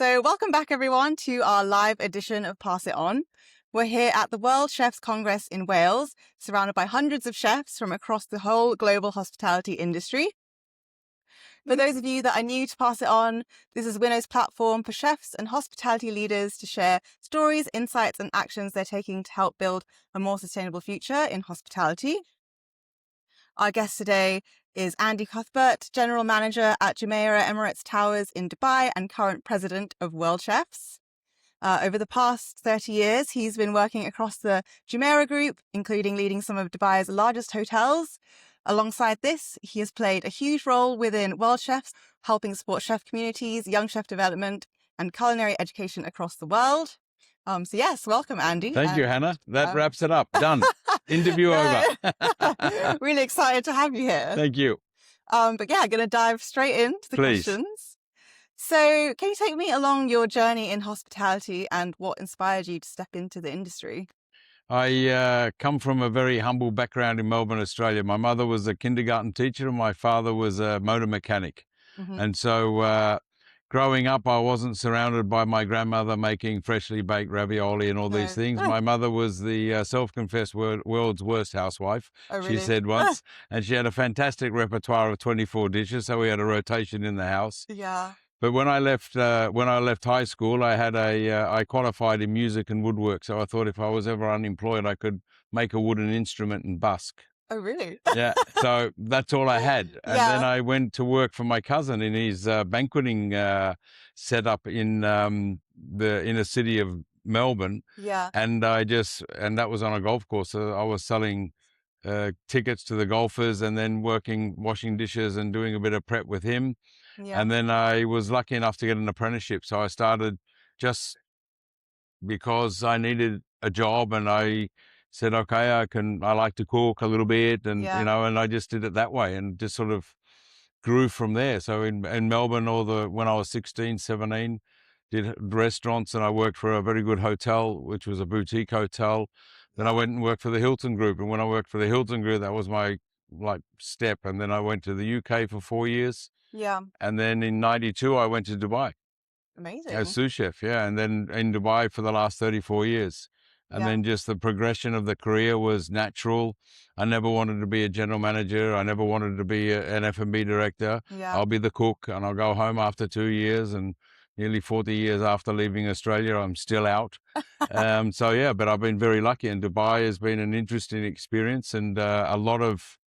So welcome back everyone to our live edition of Pass It On. We're here at the Worldchefs Congress in Wales, surrounded by hundreds of chefs from across the whole global hospitality industry. For those of you that are new to Pass It On, this is Winnow's platform for chefs and hospitality leaders to share stories, insights and actions they're taking to help build a more sustainable future in hospitality. Our guest today is Andy Cuthbert, General Manager at Jumeirah Emirates Towers in Dubai and current President of Worldchefs. Over the past 30 years, he's been working across the Jumeirah Group, including leading some of Dubai's largest hotels. Alongside this, he has played a huge role within Worldchefs, helping support chef communities, young chef development, and culinary education across the world. So yes, welcome, Andy. Thank you, Hannah. That wraps it up. Done. Interview over. Really excited to have you here. Thank you. But yeah, going to dive straight into the questions. So can you take me along your journey in hospitality and what inspired you to step into the industry? I come from a very humble background in Melbourne, Australia. My mother was a kindergarten teacher and my father was a motor mechanic. Mm-hmm. And so growing up, I wasn't surrounded by my grandmother making freshly baked ravioli and all these things. My mother was the self-confessed world's worst housewife, really? She said once. And she had a fantastic repertoire of 24 dishes, so we had a rotation in the house. Yeah. But when I left high school, I qualified in music and woodwork. So I thought if I was ever unemployed, I could make a wooden instrument and busk. Oh, really? Yeah. So that's all I had. And then I went to work for my cousin in his banqueting setup in the inner city of Melbourne. Yeah. And that was on a golf course. So I was selling tickets to the golfers and then washing dishes and doing a bit of prep with him. Yeah. And then I was lucky enough to get an apprenticeship. So I started just because I needed a job and I said, okay, I like to cook a little bit and, and I just did it that way and just sort of grew from there. So in Melbourne, when I was 16, 17, did restaurants and I worked for a very good hotel, which was a boutique hotel. Then I went and worked for the Hilton Group. And when I worked for the Hilton Group, that was my step. And then I went to the UK for 4 years. Yeah. And then in 92, I went to Dubai. Amazing. As sous chef, yeah. And then in Dubai for the last 34 years. And then just the progression of the career was natural. I never wanted to be a general manager. I never wanted to be an F&B director. Yeah. I'll be the cook and I'll go home after 2 years, and nearly 40 years after leaving Australia, I'm still out. So yeah, but I've been very lucky, and Dubai has been an interesting experience, and I've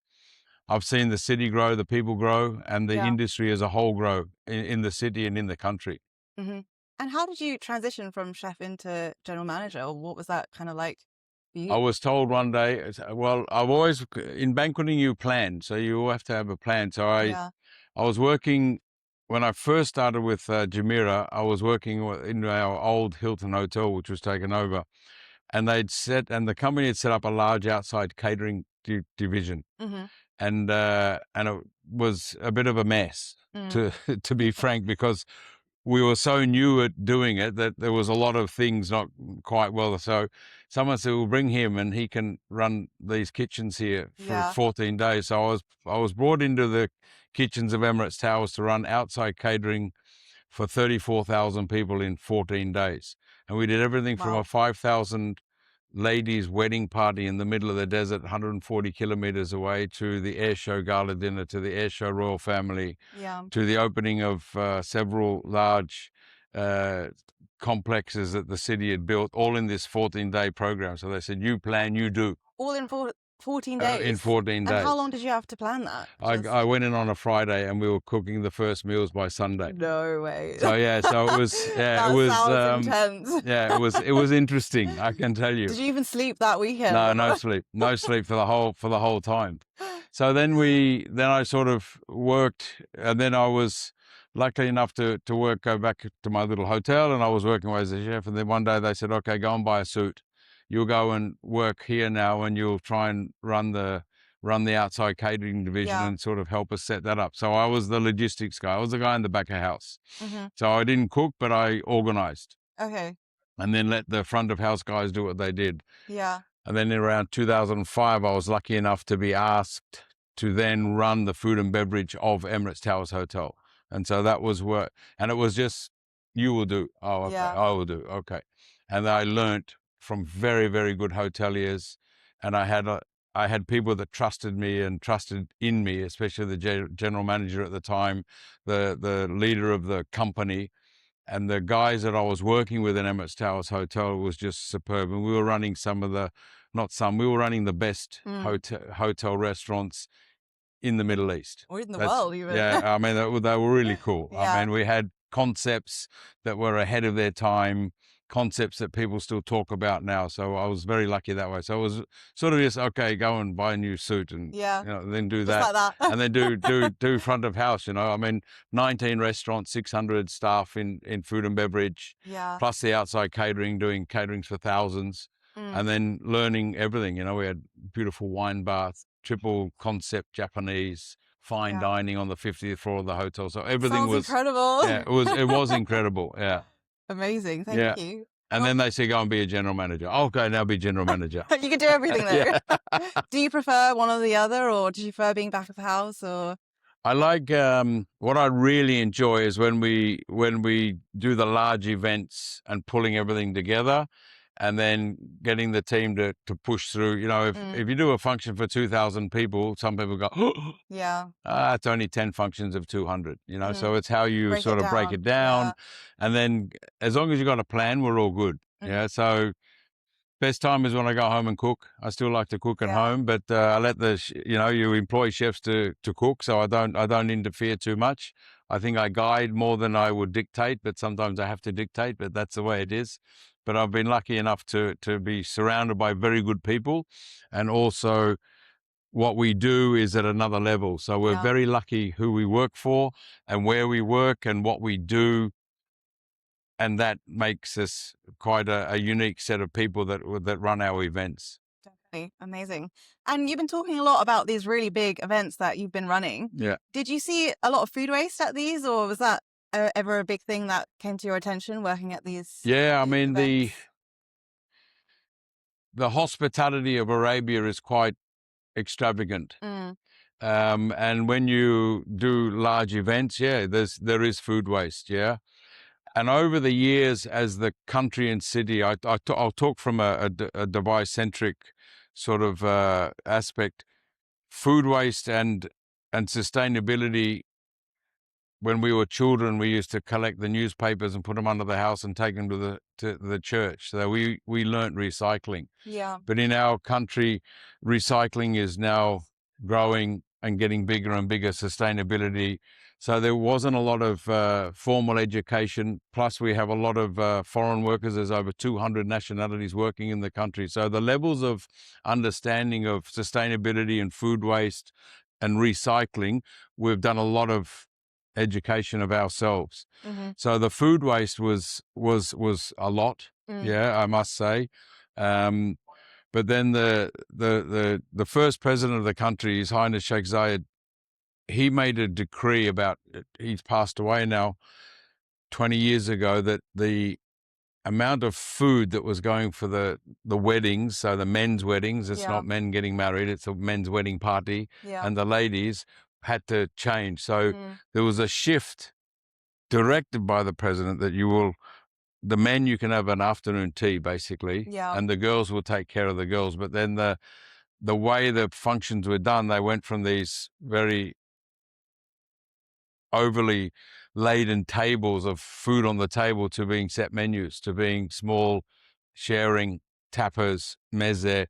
seen the city grow, the people grow, and the industry as a whole grow in the city and in the country. Mm-hmm. And how did you transition from chef into general manager? Or what was that kind of like for you? I was told one day, well, I've always, in banqueting, you plan. So you have to have a plan. So I was working, when I first started with Jumeirah, I was working in our old Hilton Hotel, which was taken over. And the company had set up a large outside catering division. Mm-hmm. And it was a bit of a mess, to be frank, because we were so new at doing it that there was a lot of things not quite well. So someone said, we'll bring him and he can run these kitchens here for 14 days. So I was brought into the kitchens of Emirates Towers to run outside catering for 34,000 people in 14 days. And we did everything from a 5,000 ladies' wedding party in the middle of the desert, 140 kilometers away, to the air show gala dinner, to the air show royal family, to the opening of several large complexes that the city had built, all in this 14-day program. So they said, you plan, you do. All in 14 days? In 14 days. And how long did you have to plan that? I went in on a Friday and we were cooking the first meals by Sunday. No way. So yeah, so it was intense. Yeah, it was interesting, I can tell you. Did you even sleep that weekend? No sleep. No sleep for the whole time. So then I sort of worked, and then I was lucky enough to go back to my little hotel, and I was working away as a chef. And then one day they said, okay, go and buy a suit. You'll go and work here now, and you'll try and run the outside catering division and sort of help us set that up. So I was the logistics guy. I was the guy in the back of house. Mm-hmm. So I didn't cook, but I organized. Okay. And then let the front of house guys do what they did. Yeah. And then in around 2005, I was lucky enough to be asked to then run the food and beverage of Emirates Towers Hotel. And so that was and it was just You will do. Oh, okay. Yeah. I will do. Okay. And I learnt from very, very good hoteliers, and I had people that trusted me and trusted in me, especially the general manager at the time, the leader of the company, and the guys that I was working with in Emirates Towers Hotel was just superb. And we were running we were running the best Mm. hotel restaurants in the Middle East. Or in the That's, world even. yeah, I mean, they were really cool. I Yeah. mean, we had concepts that were ahead of their time, concepts that people still talk about now. So I was very lucky that way. So it was sort of just, okay, go and buy a new suit and, Yeah. then do Just that. like that. And then do front of house, I mean, 19 restaurants, 600 staff in food and beverage, Yeah. plus the outside catering, doing caterings for thousands. And then learning everything, we had beautiful wine bath, triple concept Japanese, fine Yeah. dining on the 50th floor of the hotel. So everything Sounds was, incredible. yeah, it was incredible. Yeah. Amazing. Thank Yeah. you. And Well, then they say, go and be a general manager. Okay, now be general manager. you can do everything though. Yeah. Do you prefer one or the other, or do you prefer being back of the house, or? I like what I really enjoy is when we do the large events and pulling everything together, and then getting the team to push through. If you do a function for 2,000 people, some people go, Yeah. it's only 10 functions of 200. Mhm. So it's how you Break it sort of break it down, Yeah. and then as long as you got a plan, we're all good. Yeah. So best time is when I go home and cook. I still like to cook at Yeah. home, but I let you employ chefs to cook, so I don't interfere too much. I think I guide more than I would dictate, but sometimes I have to dictate, but that's the way it is. But I've been lucky enough to be surrounded by very good people, and also what we do is at another level. So we're Yeah. very lucky who we work for and where we work and what we do, and that makes us quite a unique set of people that run our events. Definitely. Amazing. And you've been talking a lot about these really big events that you've been running. Yeah. Did you see a lot of food waste at these, or was that ever a big thing that came to your attention working at these? Yeah, I these mean, events? the hospitality of Arabia is quite extravagant. Mm. And when you do large events, yeah, there is food waste, yeah. And over the years, as the country and city, I'll talk from a Dubai-centric sort of aspect. Food waste and sustainability. When we were children, we used to collect the newspapers and put them under the house and take them to the church. So we learnt recycling. Yeah. But in our country, recycling is now growing and getting bigger and bigger, sustainability. So there wasn't a lot of formal education. Plus, we have a lot of foreign workers. There's over 200 nationalities working in the country. So the levels of understanding of sustainability and food waste and recycling, we've done a lot of education of ourselves. Mm-hmm. So the food waste was a lot. Yeah, I must say. But then the first president of the country, His Highness Sheikh Zayed, he made a decree about, he's passed away now, 20 years ago, that the amount of food that was going for the weddings, so the men's weddings, it's not men getting married, it's a men's wedding party, and the ladies had to change. So there was a shift directed by the president that the men, you can have an afternoon tea basically, and the girls will take care of the girls. But then the way the functions were done, they went from these very overly laden tables of food on the table to being set menus, to being small sharing tapas, meze.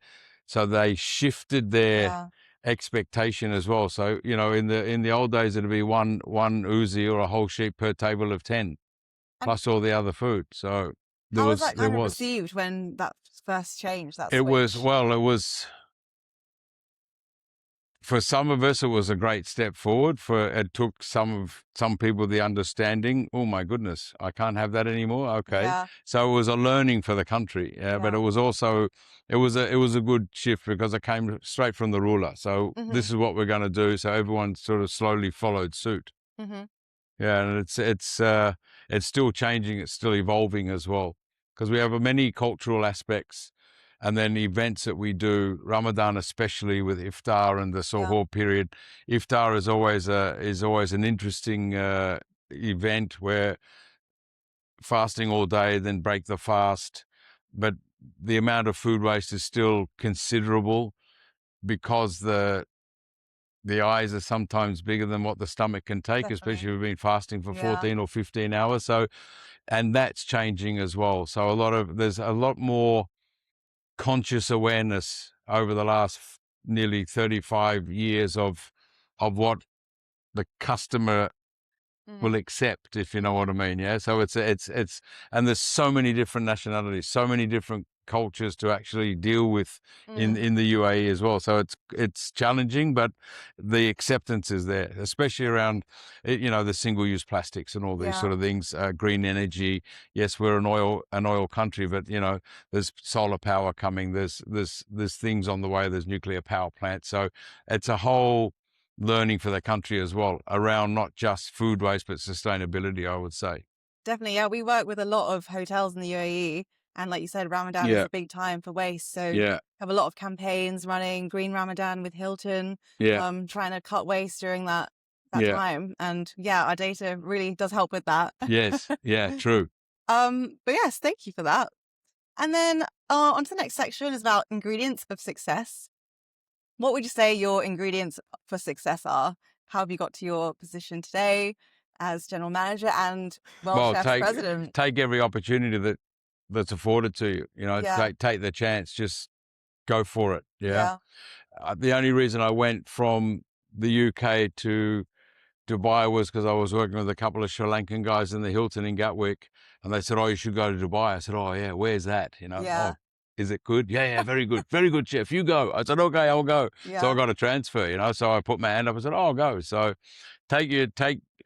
So they shifted their expectation as well. So, in the old days, it'd be one Uzi or a whole sheep per table of 10, plus all the other food. So how was that kind of received when that first changed? That switch? It was, for some of us, it was a great step forward. It took some people the understanding. Oh my goodness, I can't have that anymore. Okay, so it was a learning for the country. But it was also it was a good shift because it came straight from the ruler. So this is what we're going to do. So everyone sort of slowly followed suit. Yeah, and it's still changing. It's still evolving as well, because we have many cultural aspects. And then events that we do, Ramadan especially, with iftar and the suhoor period. Iftar is always an interesting event where fasting all day, then break the fast. But the amount of food waste is still considerable because the eyes are sometimes bigger than what the stomach can take, especially if Definitely. we've been fasting for Yeah. 14 or 15 hours. So, and that's changing as well. So there's a lot more conscious awareness over the last nearly 35 years of what the customer will accept, if you know what I mean. Yeah. So it's and there's so many different nationalities, so many different cultures to actually deal with in the UAE as well. So it's challenging, but the acceptance is there, especially around the single-use plastics and all these Yeah. sort of things. Green energy. Yes, we're an oil country, but there's solar power coming. There's things on the way. There's nuclear power plants. So it's a whole learning for the country as well around not just food waste but sustainability, I would say. Definitely. Yeah. We work with a lot of hotels in the UAE. And like you said, Ramadan is Yeah. a big time for waste. So Yeah. have a lot of campaigns running, Green Ramadan with Hilton, Yeah. trying to cut waste during that Yeah. time. And yeah, our data really does help with that. Yes. Yeah. True. But yes, thank you for that. And then on to the next section is about ingredients of success. What would you say your ingredients for success are? How have you got to your position today as general manager and World Well, Chefs president? take every opportunity that's afforded to you. Yeah. Take the chance. Just go for it. Yeah. Yeah. The only reason I went from the UK to Dubai was because I was working with a couple of Sri Lankan guys in the Hilton in Gatwick, and they said, "Oh, you should go to Dubai." I said, "Oh, yeah, where's that?" Yeah. "Oh, is it good?" "Yeah, very good, very good, chef. You go." I said, "Okay, I'll go." So I Yeah. got a transfer, So I put my hand up and said, "Oh, I'll go." So take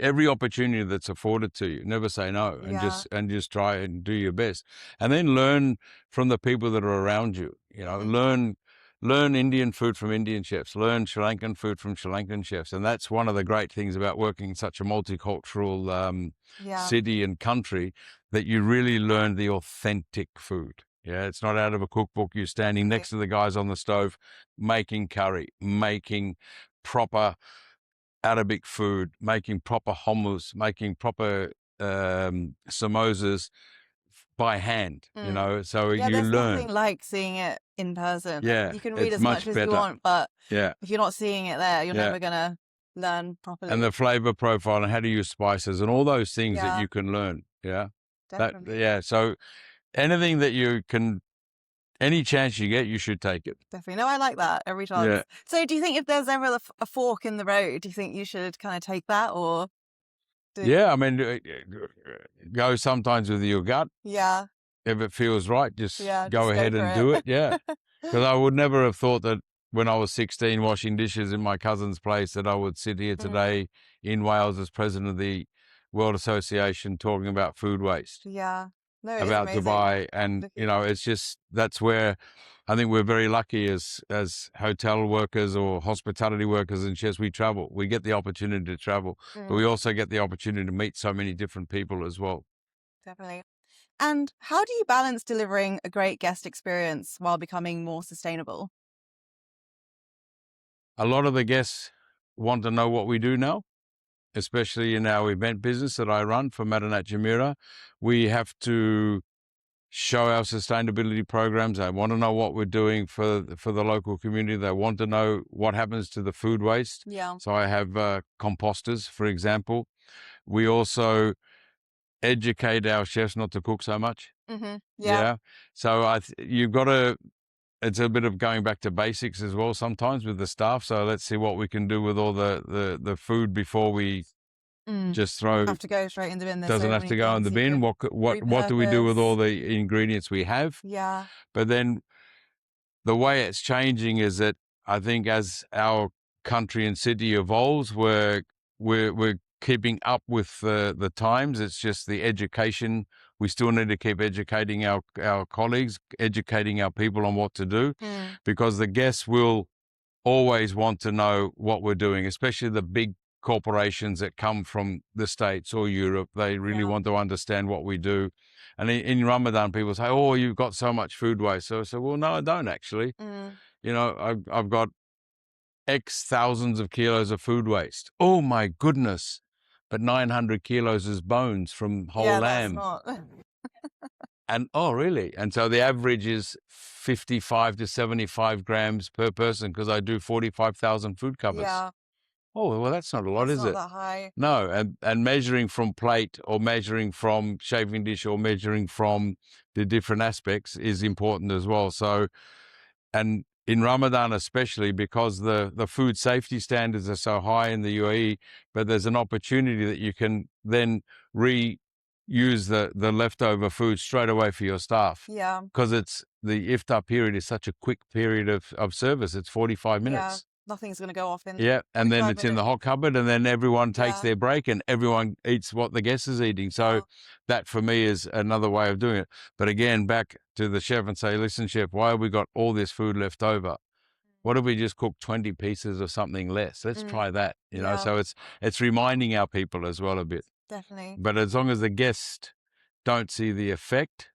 every opportunity that's afforded to you. Never say no, and Yeah. just try and do your best, and then learn from the people that are around you. Learn Indian food from Indian chefs, learn Sri Lankan food from Sri Lankan chefs. And that's one of the great things about working in such a multicultural Yeah. city and country, that you really learn the authentic food. Yeah, it's not out of a cookbook. You're standing next to the guys on the stove, making curry, making proper Arabic food, making proper hummus, making proper samosas by hand, so Yeah, you there's nothing learn. like seeing it in person. Like Yeah, you can read it's as much much as you better. want, but Yeah. if you're not seeing it there, you're Yeah. never gonna learn And properly. the flavor profile and how to use spices and all those things that Yeah, you can learn. Yeah. definitely. So anything that you can, any chance you get, you should take it. Definitely. No, I like that every Yeah. chance. So do you think if there's ever a fork in the road, do you think you should kind of take that or Yeah. I mean, go sometimes with your gut. yeah, If it feels right, just go just go ahead for and do it. it. Yeah. Because I would never have thought that when I was 16 washing dishes in my cousin's place that I would sit here today in Wales as president of the World Association talking about food waste, Yeah. No, it is about amazing. Dubai. And, it's just, that's where I think we're very lucky as hotel workers or hospitality workers and chefs. We travel. We get the opportunity to travel, but we also get the opportunity to meet so many different people as well. Definitely. And how do you balance delivering a great guest experience while becoming more sustainable? A lot of the guests want to know what we do now, especially in our event business that I run for Madanat Jumeirah. We have to show our sustainability programs. They want to know what we're doing for the local community. They want to know what happens to the food waste. Yeah. So I have composters, for example. We also educate our chefs not to cook so much. Yeah. So you've got to, it's a bit of going back to basics as well sometimes with the staff. So let's see what we can do with all the food before we just throw. Have to go straight in the bin. There's Doesn't so have many to go in the things you bin. could What do we do with all repurpose. the ingredients we have? Yeah. But then the way it's changing is that I think as our country and city evolves, we're keeping up with the times. It's just the education. We still need to keep educating our colleagues, educating our people on what to do, because the guests will always want to know what we're doing, especially the big corporations that come from the States or Europe. They really want to understand what we do. And in Ramadan, people say, "Oh, you've got so much food waste." So I say, "Well, no, I don't actually. I've got X thousands of kilos of food waste." "Oh my goodness." but 900 kilos is bones from whole Yeah, that's lamb. not. And oh, really? And so the average is 55 to 75 grams per person because I do 45,000 food covers. Yeah, Oh, well, that's not a lot, that's is not it? that high. No, and measuring from plate or measuring from chafing dish or measuring from the different aspects is important as well. So, and in Ramadan especially, because the food safety standards are so high in the UAE, but there's an opportunity that you can then reuse the leftover food straight away for your staff. Yeah, Because it's the iftar period is such a quick period of service. It's 45 yeah. minutes. Nothing's gonna go off in Yeah, and then 45 it's in the minutes. hot cupboard, and then everyone takes Yeah, their break, and everyone eats what the guest is eating. So yeah. that for me is another way of doing it. But again, back to the chef and say, listen, chef, why have we got all this food left over? What if we just cook 20 pieces of something less? Let's try that, you know. Yeah, So it's reminding our people as well a bit. definitely. But as long as the guests don't see the effect,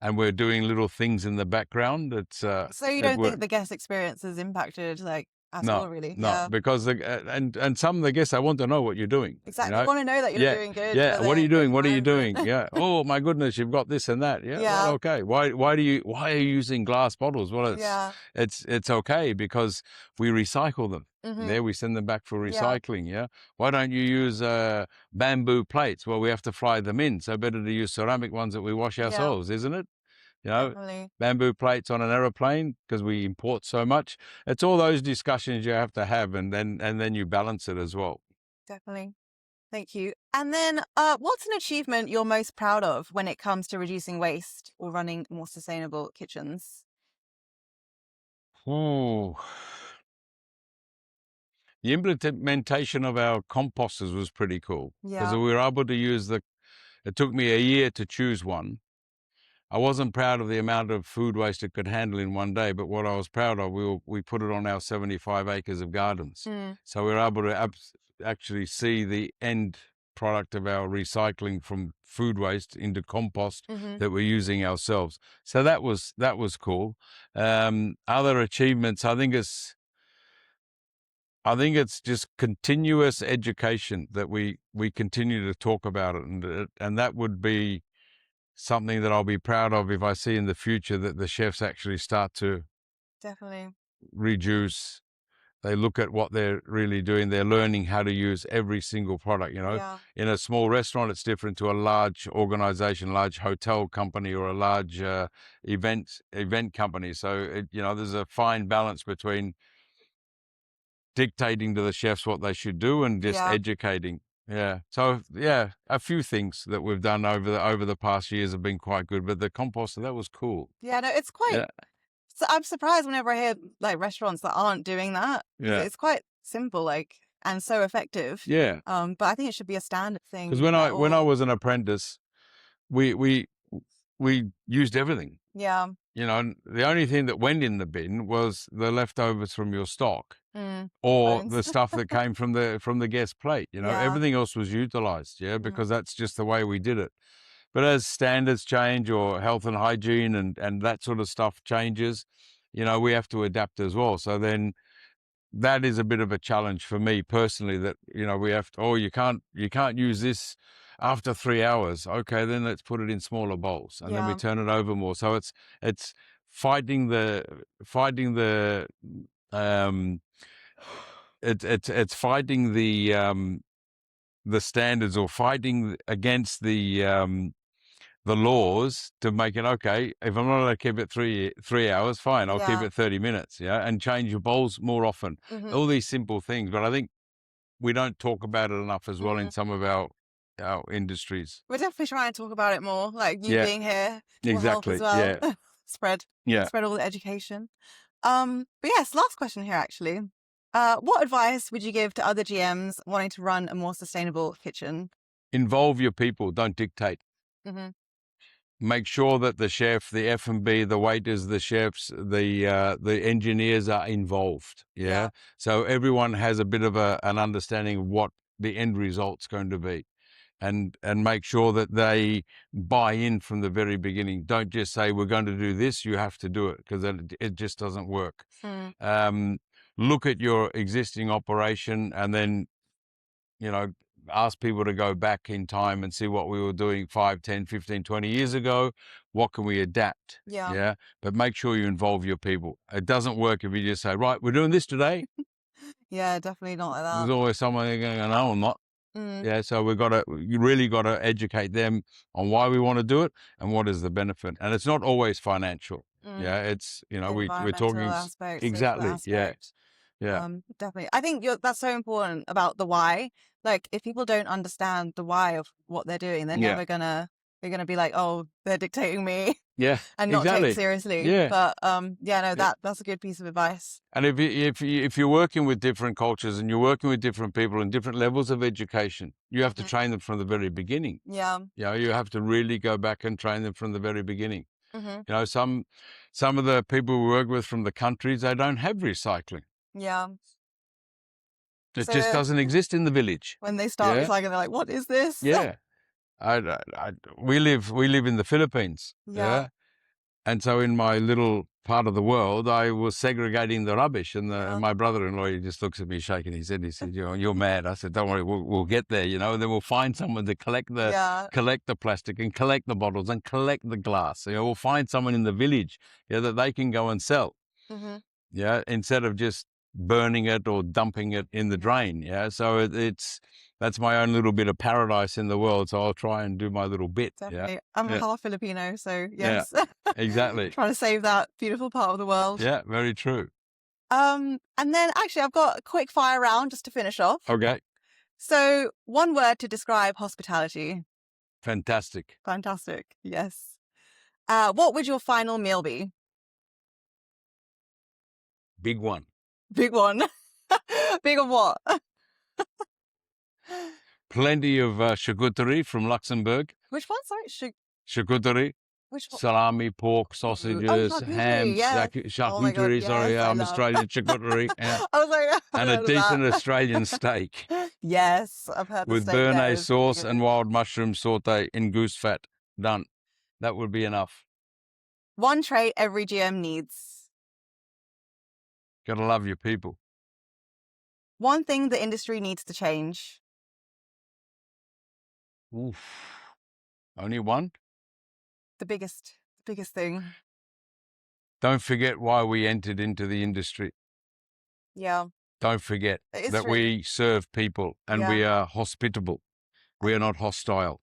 and we're doing little things in the background, it's So you it don't works. think the guest experience is impacted like at No, all, really? no, Yeah, because and some of the guests, I want to know what you're doing. You exactly. You know, want to know that you're yeah, doing good yeah. for What are you the doing? What are you environment. doing? Yeah. Oh my goodness, you've got this and that. Yeah. Well, Yeah, okay. Why are you using glass bottles? Well, yeah. it's okay because we recycle them. There, we send them back for Yeah, recycling. Yeah. Why don't you use bamboo plates? Well, we have to fry them in, so better to use ceramic ones that we wash yeah, ourselves, isn't it? You know, definitely, bamboo plates on an aeroplane because we import so much. It's all those discussions you have to have, and then you balance it as well. definitely. Thank you. And then, what's an achievement you're most proud of when it comes to reducing waste or running more sustainable kitchens? Oh, the implementation of our composters was pretty cool because Yeah. we were able to use the. It took me a year to choose one. I wasn't proud of the amount of food waste it could handle in one day, but what I was proud of, we put it on our 75 acres of gardens. So we were able to actually see the end product of our recycling from food waste into compost that we're using ourselves. So that was cool. Other achievements, I think it's just continuous education that we continue to talk about it, and that would be something that I'll be proud of if I see in the future that the chefs actually start to Definitely. reduce. They look at what they're really doing. They're learning how to use every single product, you know. Yeah. In a small restaurant, it's different to a large organization, large hotel company or a large event company. So, you know, there's a fine balance between dictating to the chefs what they should do and just Yeah. educating. Yeah. So yeah, a few things that we've done over the past years have been quite good. But the composter, that was cool. Yeah, no, it's quite, Yeah. so I'm surprised whenever I hear like restaurants that aren't doing that because Yeah. it's quite simple, like, and so effective. Yeah. But I think it should be a standard Because thing when that I all, was an apprentice, we used everything. yeah. You know, and the only thing that went in the bin was the leftovers from your stock or Bones. the stuff that came from the guest plate. You know, Yeah. everything else was utilized. Yeah, because that's just the way we did it. But as standards change or health and hygiene and that sort of stuff changes, you know, we have to adapt as well. So then that is a bit of a challenge for me personally that, you know, we have to, oh, you can't use this after 3 hours. Okay, then let's put it in smaller bowls and then we Yeah. turn it over more. So it's fighting the um it's fighting the standards or fighting against the laws to make it okay. If I'm not allowed to keep it 3 hours, fine, I'll keep Yeah. it 30 minutes, yeah, and change your bowls more often. All these simple things, but I think we don't talk about it enough as well in some of our industries. We're definitely trying to talk about it more. Like you Yeah, being here will help as exactly. well. Yeah, spread yeah. spread all the education. But yes, last question here actually. What advice would you give to other GMs wanting to run a more sustainable kitchen? Involve your people. Don't dictate. hmm Make sure that the chef, the F&B, the waiters, the chefs, the engineers are involved. Yeah. So everyone has a bit of an understanding of what the end result's going to be, and make sure that they buy in from the very beginning. Don't just say we're going to do this. You have to do it because it just doesn't work. Look at your existing operation and then, you know, ask people to go back in time and see what we were doing 5, 10, 15, 20 years ago. What can we adapt? Yeah. But make sure you involve your people. It doesn't work if you just say, right, we're doing this today. Yeah, definitely not like that. There's always someone going, no, I'm not. Mm. So you really got to educate them on why we want to do it and what is the benefit. And it's not always financial. It's, we're Environmental talking aspect, social exactly. aspect. Yeah. Definitely. I think that's so important about the why. Like, if people don't understand the why of what they're doing, they're never they're gonna be like, oh, they're dictating me. Yeah. And not take exactly. it seriously. Yeah. But that's a good piece of advice. And if you're working with different cultures and you're working with different people and different levels of education, you have to train them from the very beginning. Yeah. You have to really go back and train them from the very beginning. Mm-hmm. Some of the people we work with from the countries, they don't have recycling. Yeah. It So just doesn't exist in the village. when they start recycling, they're like, what is this? Yeah. We live in the Philippines. Yeah. And so in my little part of the world, I was segregating the rubbish, and my brother-in-law, he just looks at me shaking his head. He said, you're mad. I said, don't worry, we'll get there, and then we'll find someone to collect the plastic and collect the bottles and collect the glass. We'll find someone in the village that they can go and sell. Mm-hmm. Instead of just burning it or dumping it in the drain. So that's my own little bit of paradise in the world. So I'll try and do my little bit. Definitely. I'm half Filipino, so yes. Yeah, exactly. Trying to save that beautiful part of the world. Yeah, very true. And then actually I've got a quick fire round just to finish off. Okay. So, one word to describe hospitality. Fantastic. Fantastic. Yes. What would your final meal be? Big one. Big one. Big of what? Plenty of charcuterie from Luxembourg. Which one? Sorry, Charcuterie. which one? Salami, pork, sausages, ham, charcuterie. Sorry, yes, I'm Australian. Charcuterie. Yeah. I was like, and a decent Australian steak. Yes, I've heard the with steak béarnaise is sauce good. and wild mushroom saute in goose fat. Done. That would be enough. One trait every GM needs. Gotta love your people. One thing the industry needs to change. Oof. Only one? The biggest thing. Don't forget why we entered into the industry. Yeah. Don't forget that true. we serve people and we are hospitable. We are not hostile.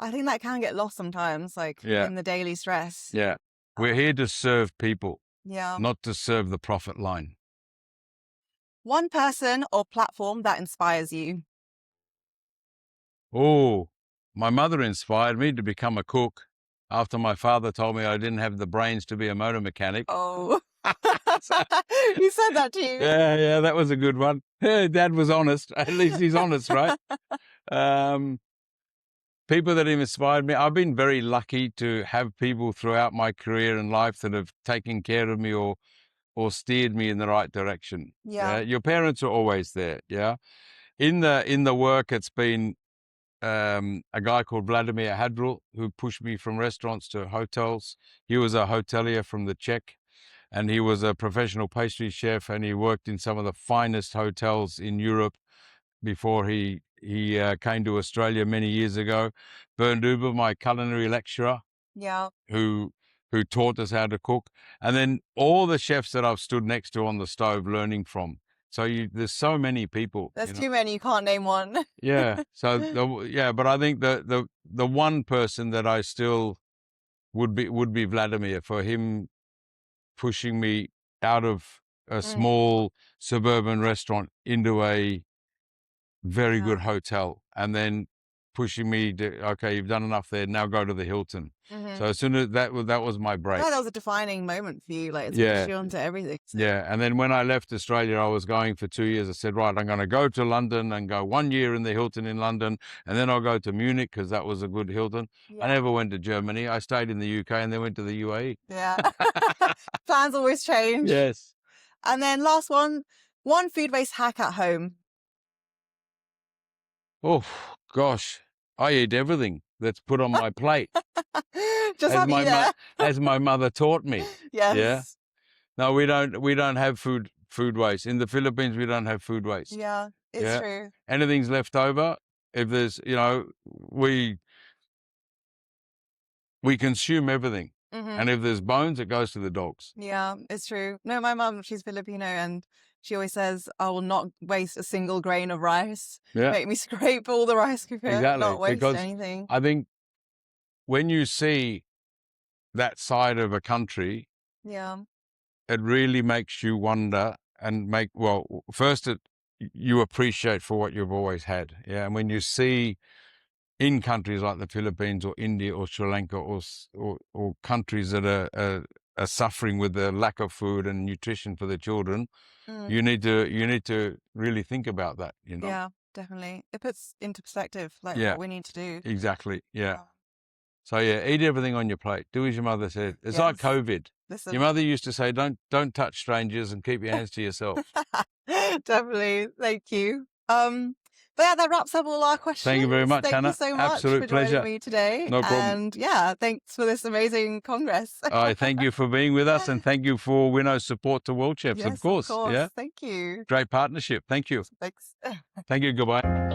I think that can get lost sometimes, like in the daily stress. Yeah. We're here to serve people, Yeah. not to serve the profit line. One person or platform that inspires you. Oh, my mother inspired me to become a cook after my father told me I didn't have the brains to be a motor mechanic. Oh. He said that to you. Yeah, that was a good one. Dad was honest. At least he's honest, right? People that have inspired me. I've been very lucky to have people throughout my career and life that have taken care of me or steered me in the right direction. Yeah. Your parents are always there. Yeah. In the work, it's been a guy called Vladimir Hadril who pushed me from restaurants to hotels. He was a hotelier from the Czech, and he was a professional pastry chef, and he worked in some of the finest hotels in Europe before he came to Australia many years ago. Bernd Uber, my culinary lecturer, who taught us how to cook, and then all the chefs that I've stood next to on the stove learning from. So there's so many people. There's too many. You can't name one. Yeah. So but I think the one person that I still would be Vladimir, for him pushing me out of a small suburban restaurant into a very good hotel, and then pushing me to, okay, you've done enough there, now go to the Hilton. So as soon as that was my break. Yeah, that was a defining moment for you. Like, it's pushed you onto everything. So. Yeah. And then when I left Australia, I was going for 2 years. I said, right, I'm going to go to London and go 1 year in the Hilton in London. And then I'll go to Munich because that was a good Hilton. Yeah. I never went to Germany. I stayed in the UK and then went to the UAE. Yeah. Plans always change. Yes. And then last one food waste hack at home. Oh, gosh. I eat everything that's put on my plate. Just as my mother taught me. Yes. Yeah. No, we don't have food waste. In the Philippines, we don't have food waste. Yeah, it's true. Anything's left over, If there's, you know, we consume everything. And if there's bones, it goes to the dogs. Yeah, it's true. No, my mum, she's Filipino, and she always says, I will not waste a single grain of rice. Yeah. Make me scrape all the rice cooker, Exactly. not waste Because anything. I think when you see that side of a country, Yeah. it really makes you wonder and first you appreciate for what you've always had. Yeah. And when you see in countries like the Philippines or India or Sri Lanka or countries that are suffering with the lack of food and nutrition for their children, you need to really think about that, you know. Yeah, definitely. It puts into perspective like Yeah. what we need to do. Exactly. Yeah. So yeah, eat everything on your plate. Do as your mother said. It's like Yes. COVID. Listen. Your mother used to say, don't touch strangers and keep your hands to yourself. Definitely. Thank you. But yeah, that wraps up all our questions. Thank you very much, Thank Hannah. you so much Absolute for joining pleasure. me today. No problem. And yeah, thanks for this amazing congress. I thank you for being with us, and thank you for Winnow's support to World Chefs. Yes, of course. Yeah. Thank you. Great partnership. Thank you. Thanks. Thank you. Goodbye.